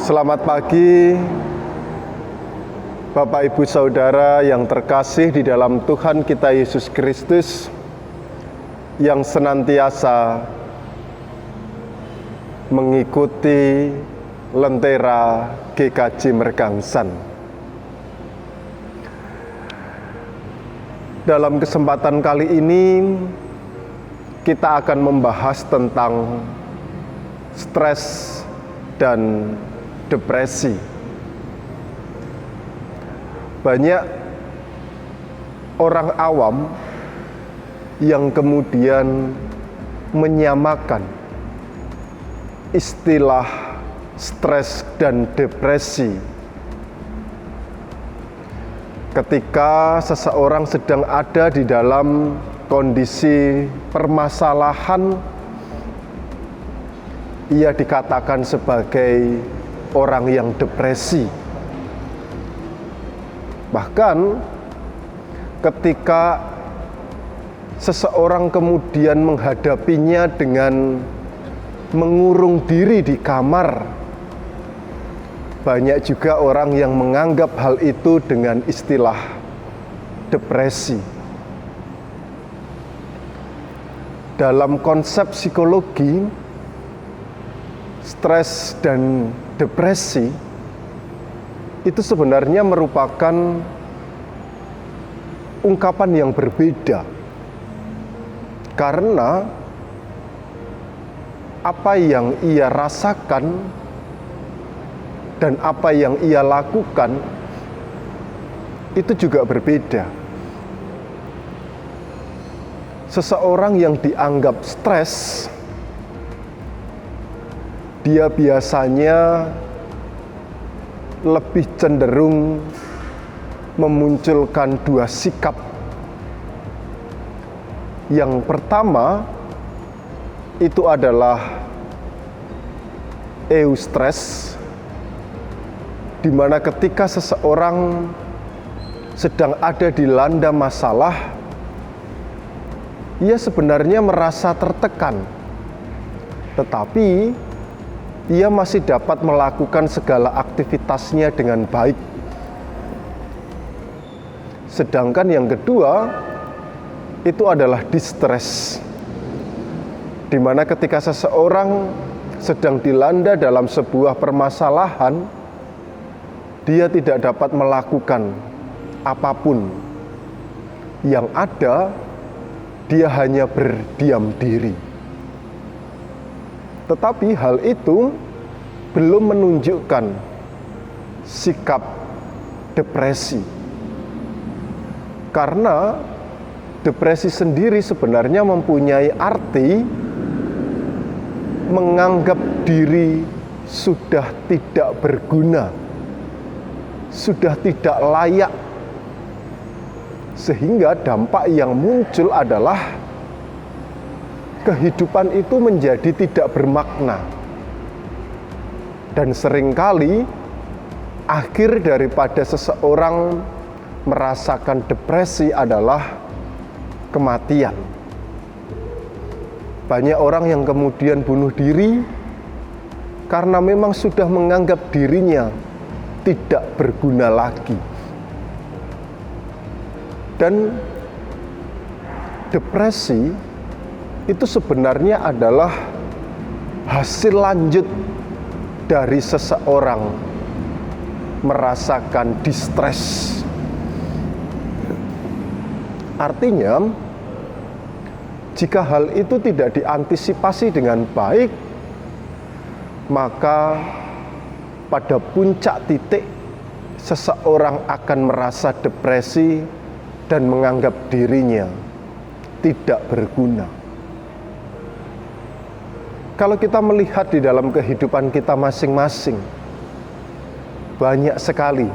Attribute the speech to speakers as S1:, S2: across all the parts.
S1: Selamat pagi, Bapak Ibu Saudara yang terkasih di dalam Tuhan kita Yesus Kristus, yang senantiasa mengikuti lentera GKJ Mergangsan. Dalam kesempatan kali ini, kita akan membahas tentang stres dan depresi. Banyak orang awam yang kemudian menyamakan istilah stres dan depresi ketika seseorang sedang ada di dalam kondisi permasalahan. Ia dikatakan sebagai orang yang depresi. Bahkan ketika seseorang kemudian menghadapinya dengan mengurung diri di kamar, banyak juga orang yang menganggap hal itu dengan istilah depresi. Dalam konsep psikologi, stres dan depresi itu sebenarnya merupakan ungkapan yang berbeda, karena apa yang ia rasakan dan apa yang ia lakukan itu juga berbeda. Seseorang yang dianggap stres, dia biasanya lebih cenderung memunculkan dua sikap. Yang pertama itu adalah eustress, di mana ketika seseorang sedang ada dilanda masalah, ia sebenarnya merasa tertekan, tetapi ia masih dapat melakukan segala aktivitasnya dengan baik. Sedangkan yang kedua itu adalah distress, di mana ketika seseorang sedang dilanda dalam sebuah permasalahan, dia tidak dapat melakukan apapun. Yang ada, dia hanya berdiam diri. Tetapi hal itu belum menunjukkan sikap depresi. Karena depresi sendiri sebenarnya mempunyai arti menganggap diri sudah tidak berguna, sudah tidak layak, sehingga dampak yang muncul adalah kehidupan itu menjadi tidak bermakna. Dan seringkali akhir daripada seseorang merasakan depresi adalah kematian. Banyak orang yang kemudian bunuh diri karena memang sudah menganggap dirinya tidak berguna lagi. Dan depresi itu sebenarnya adalah hasil lanjut dari seseorang merasakan distress. Artinya, jika hal itu tidak diantisipasi dengan baik, maka pada puncak titik seseorang akan merasa depresi dan menganggap dirinya tidak berguna. Kalau kita melihat di dalam kehidupan kita masing-masing, banyak sekali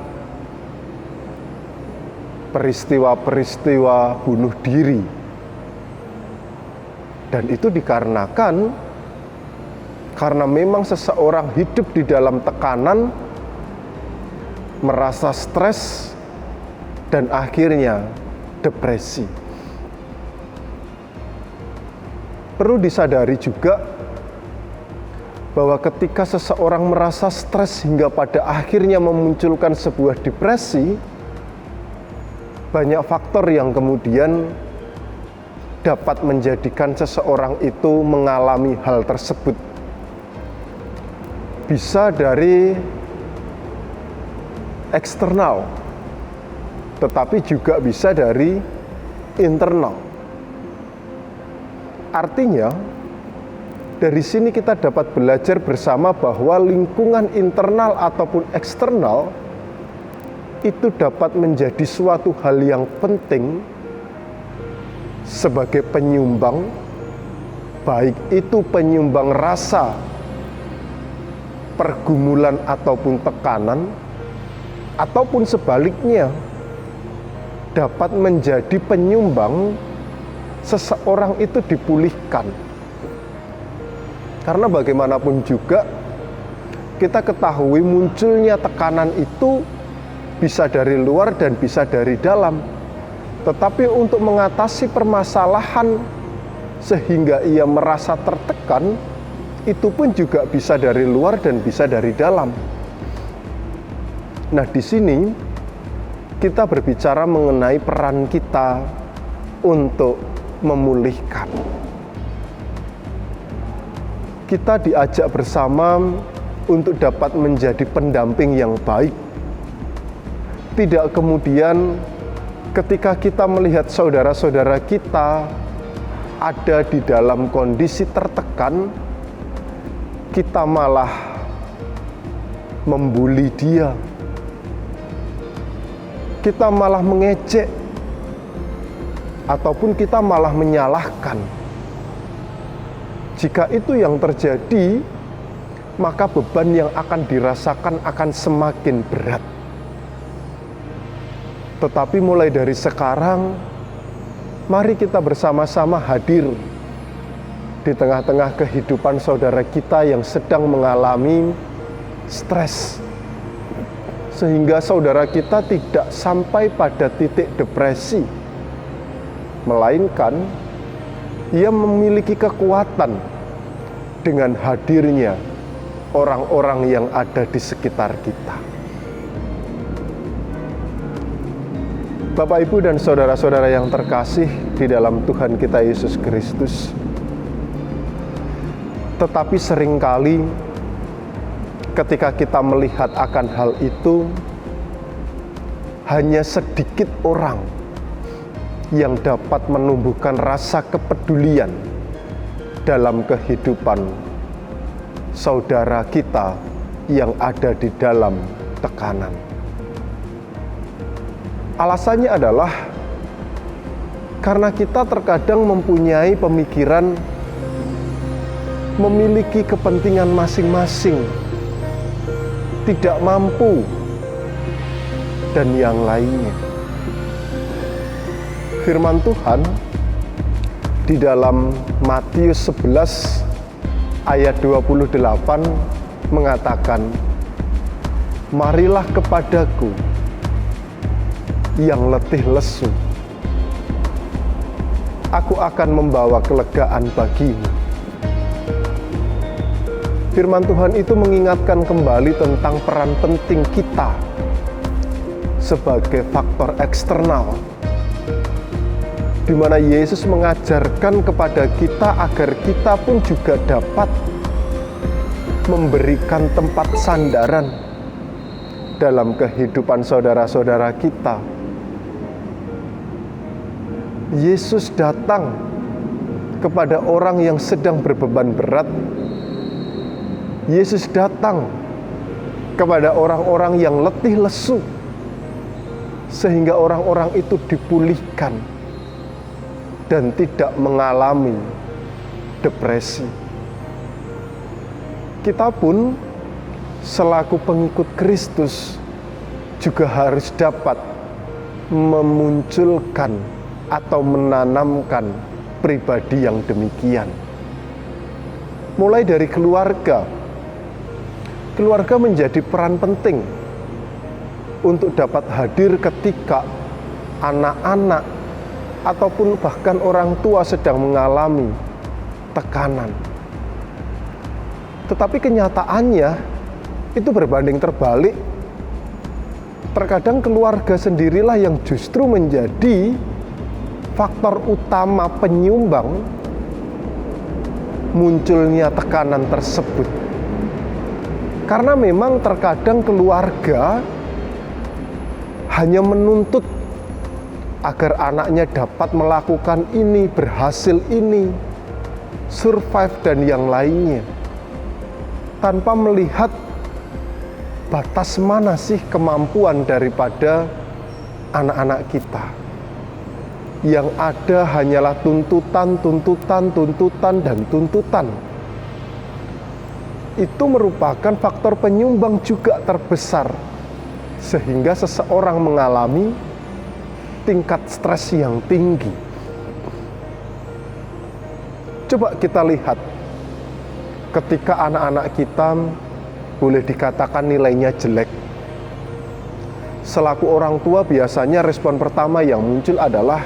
S1: peristiwa-peristiwa bunuh diri. Dan itu dikarenakan karena memang seseorang hidup di dalam tekanan, merasa stres, dan akhirnya depresi. Perlu disadari juga bahwa ketika seseorang merasa stres hingga pada akhirnya memunculkan sebuah depresi, banyak faktor yang kemudian dapat menjadikan seseorang itu mengalami hal tersebut. Bisa dari eksternal, tetapi juga bisa dari internal. Artinya, dari sini kita dapat belajar bersama bahwa lingkungan internal ataupun eksternal itu dapat menjadi suatu hal yang penting sebagai penyumbang, baik itu penyumbang rasa, pergumulan ataupun tekanan, ataupun sebaliknya dapat menjadi penyumbang seseorang itu dipulihkan. Karena bagaimanapun juga kita ketahui munculnya tekanan itu bisa dari luar dan bisa dari dalam. Tetapi untuk mengatasi permasalahan sehingga ia merasa tertekan, itu pun juga bisa dari luar dan bisa dari dalam. Nah, di sini kita berbicara mengenai peran kita untuk memulihkan. Kita diajak bersama untuk dapat menjadi pendamping yang baik. Tidak kemudian ketika kita melihat saudara-saudara kita ada di dalam kondisi tertekan, kita malah membuli dia. Kita malah mengejek, ataupun kita malah menyalahkan. Jika itu yang terjadi, maka beban yang akan dirasakan akan semakin berat. Tetapi mulai dari sekarang, mari kita bersama-sama hadir di tengah-tengah kehidupan saudara kita yang sedang mengalami stres, sehingga saudara kita tidak sampai pada titik depresi, melainkan ia memiliki kekuatan dengan hadirnya orang-orang yang ada di sekitar kita. Bapak, Ibu, dan saudara-saudara yang terkasih di dalam Tuhan kita Yesus Kristus, tetapi seringkali ketika kita melihat akan hal itu, hanya sedikit orang yang dapat menumbuhkan rasa kepedulian dalam kehidupan saudara kita yang ada di dalam tekanan. Alasannya adalah karena kita terkadang mempunyai pemikiran memiliki kepentingan masing-masing, tidak mampu, dan yang lainnya. Firman Tuhan di dalam Matius 11 ayat 28 mengatakan, "Marilah kepadaku yang letih lesu, aku akan membawa kelegaan bagimu." Firman Tuhan itu mengingatkan kembali tentang peran penting kita sebagai faktor eksternal, di mana Yesus mengajarkan kepada kita agar kita pun juga dapat memberikan tempat sandaran dalam kehidupan saudara-saudara kita. Yesus datang kepada orang yang sedang berbeban berat. Yesus datang kepada orang-orang yang letih lesu, sehingga orang-orang itu dipulihkan dan tidak mengalami depresi. Kita pun selaku pengikut Kristus juga harus dapat memunculkan atau menanamkan pribadi yang demikian. Mulai dari keluarga. Keluarga menjadi peran penting untuk dapat hadir ketika anak-anak ataupun bahkan orang tua sedang mengalami tekanan. Tetapi kenyataannya itu berbanding terbalik. Terkadang keluarga sendirilah yang justru menjadi faktor utama penyumbang munculnya tekanan tersebut. Karena memang terkadang keluarga hanya menuntut agar anaknya dapat melakukan ini, berhasil ini, survive dan yang lainnya, tanpa melihat batas mana sih kemampuan daripada anak-anak kita. Yang ada hanyalah tuntutan, dan tuntutan. Itu merupakan faktor penyumbang juga terbesar, sehingga seseorang mengalami tingkat stres yang tinggi. Coba kita lihat, ketika anak-anak kita boleh dikatakan nilainya jelek, selaku orang tua biasanya respon pertama yang muncul adalah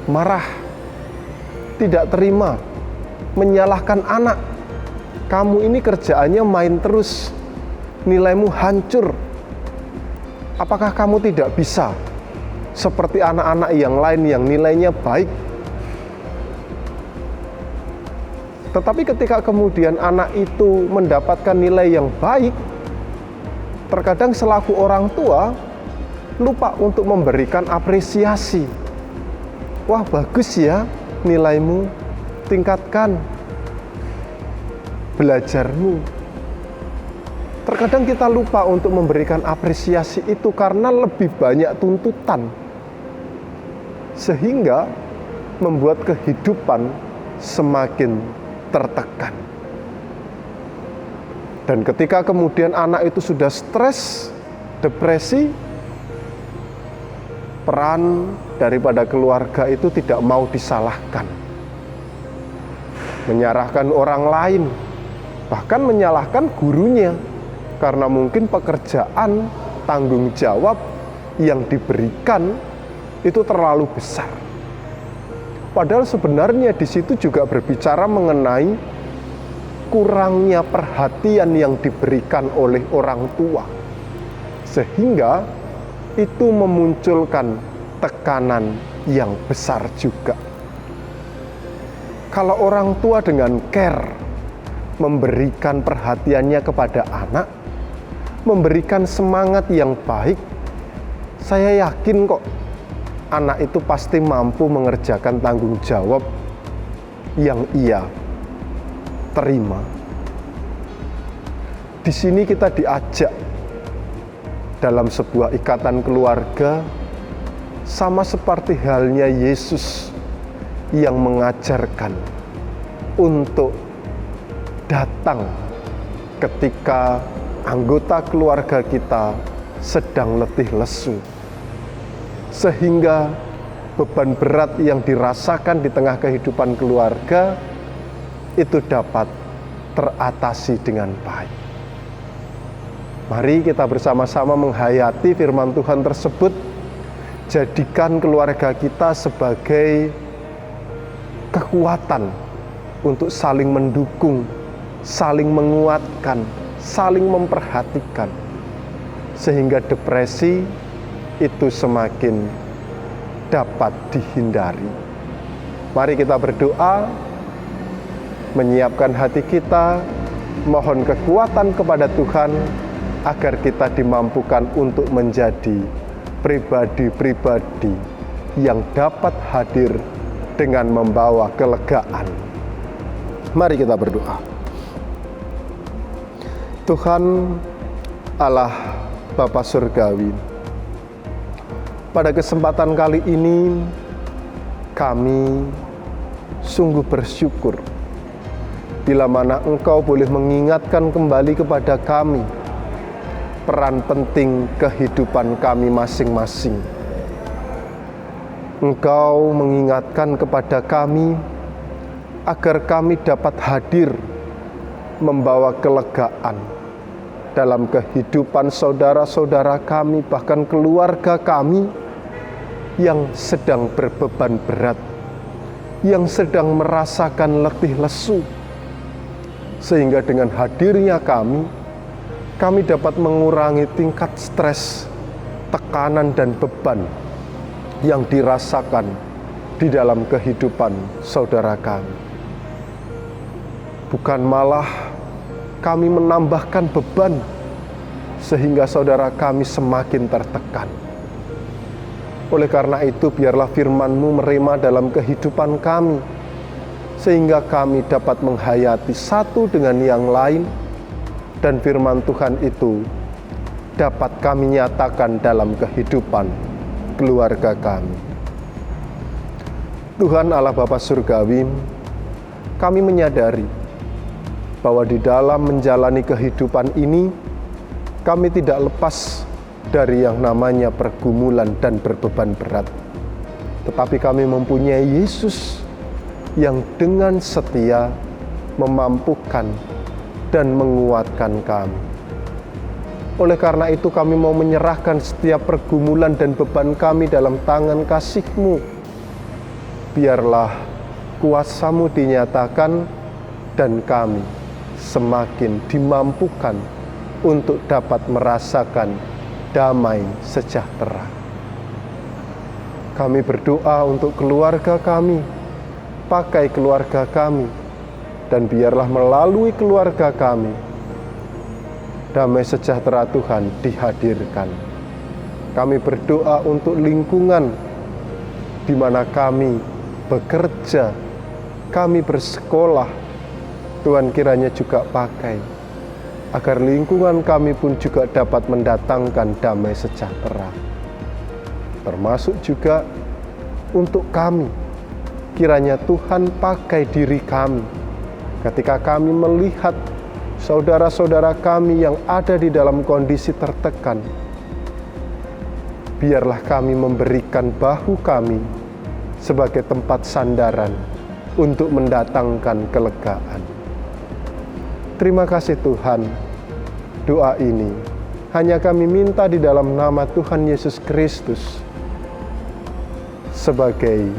S1: marah, tidak terima, menyalahkan anak. Kamu ini kerjaannya main terus, nilaimu hancur. Apakah kamu tidak bisa seperti anak-anak yang lain yang nilainya baik? Tetapi ketika kemudian anak itu mendapatkan nilai yang baik, terkadang selaku orang tua lupa untuk memberikan apresiasi. Wah, bagus ya nilaimu, tingkatkan belajarmu. Terkadang kita lupa untuk memberikan apresiasi itu karena lebih banyak tuntutan, sehingga membuat kehidupan semakin tertekan. Dan ketika kemudian anak itu sudah stres, depresi, peran daripada keluarga itu tidak mau disalahkan, menyalahkan orang lain, bahkan menyalahkan gurunya, karena mungkin pekerjaan, tanggung jawab yang diberikan itu terlalu besar. Padahal sebenarnya di situ juga berbicara mengenai kurangnya perhatian yang diberikan oleh orang tua, sehingga itu memunculkan tekanan yang besar juga. Kalau orang tua dengan care memberikan perhatiannya kepada anak, memberikan semangat yang baik, saya yakin kok anak itu pasti mampu mengerjakan tanggung jawab yang ia terima. Di sini kita diajak dalam sebuah ikatan keluarga, sama seperti halnya Yesus yang mengajarkan untuk datang ketika anggota keluarga kita sedang letih lesu, sehingga beban berat yang dirasakan di tengah kehidupan keluarga itu dapat teratasi dengan baik. Mari kita bersama-sama menghayati firman Tuhan tersebut. Jadikan keluarga kita sebagai kekuatan untuk saling mendukung, saling menguatkan, saling memperhatikan, sehingga depresi itu semakin dapat dihindari. Mari kita berdoa, menyiapkan hati kita, mohon kekuatan kepada Tuhan agar kita dimampukan untuk menjadi pribadi-pribadi yang dapat hadir dengan membawa kelegaan. Mari kita berdoa. Tuhan Allah Bapa Surgawi, pada kesempatan kali ini kami sungguh bersyukur bila mana Engkau boleh mengingatkan kembali kepada kami peran penting kehidupan kami masing-masing. Engkau mengingatkan kepada kami agar kami dapat hadir membawa kelegaan dalam kehidupan saudara-saudara kami, bahkan keluarga kami yang sedang berbeban berat, yang sedang merasakan letih lesu, sehingga dengan hadirnya kami dapat mengurangi tingkat stres, tekanan dan beban yang dirasakan di dalam kehidupan saudara kami. Bukan malah kami menambahkan beban sehingga saudara kami semakin tertekan. Oleh karena itu, biarlah firman-Mu merema dalam kehidupan kami, sehingga kami dapat menghayati satu dengan yang lain, dan firman Tuhan itu dapat kami nyatakan dalam kehidupan keluarga kami. Tuhan Allah Bapa Surgawi, kami menyadari bahwa di dalam menjalani kehidupan ini, kami tidak lepas dari yang namanya pergumulan dan berbeban berat. Tetapi kami mempunyai Yesus yang dengan setia memampukan dan menguatkan kami. Oleh karena itu kami mau menyerahkan setiap pergumulan dan beban kami dalam tangan kasih-Mu. Biarlah kuasa-Mu dinyatakan dan kami semakin dimampukan untuk dapat merasakan damai sejahtera. Kami berdoa untuk keluarga kami, pakai keluarga kami, dan biarlah melalui keluarga kami, damai sejahtera Tuhan dihadirkan. Kami berdoa untuk lingkungan di mana kami bekerja, kami bersekolah. Tuhan kiranya juga pakai agar lingkungan kami pun juga dapat mendatangkan damai sejahtera. Termasuk juga untuk kami, kiranya Tuhan pakai diri kami ketika kami melihat saudara-saudara kami yang ada di dalam kondisi tertekan. Biarlah kami memberikan bahu kami sebagai tempat sandaran untuk mendatangkan kelegaan. Terima kasih Tuhan, doa ini hanya kami minta di dalam nama Tuhan Yesus Kristus sebagai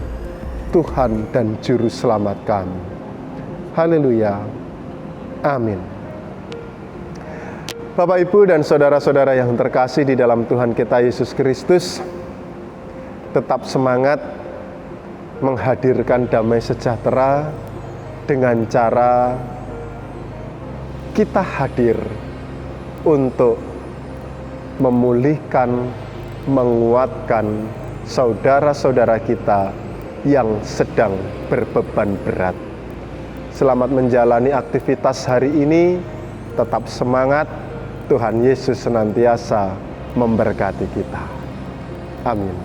S1: Tuhan dan Juru Selamat kami. Haleluya, amin. Bapak, Ibu, dan saudara-saudara yang terkasih di dalam Tuhan kita Yesus Kristus, tetap semangat menghadirkan damai sejahtera dengan cara kita hadir untuk memulihkan, menguatkan saudara-saudara kita yang sedang berbeban berat. Selamat menjalani aktivitas hari ini, tetap semangat, Tuhan Yesus senantiasa memberkati kita. Amin.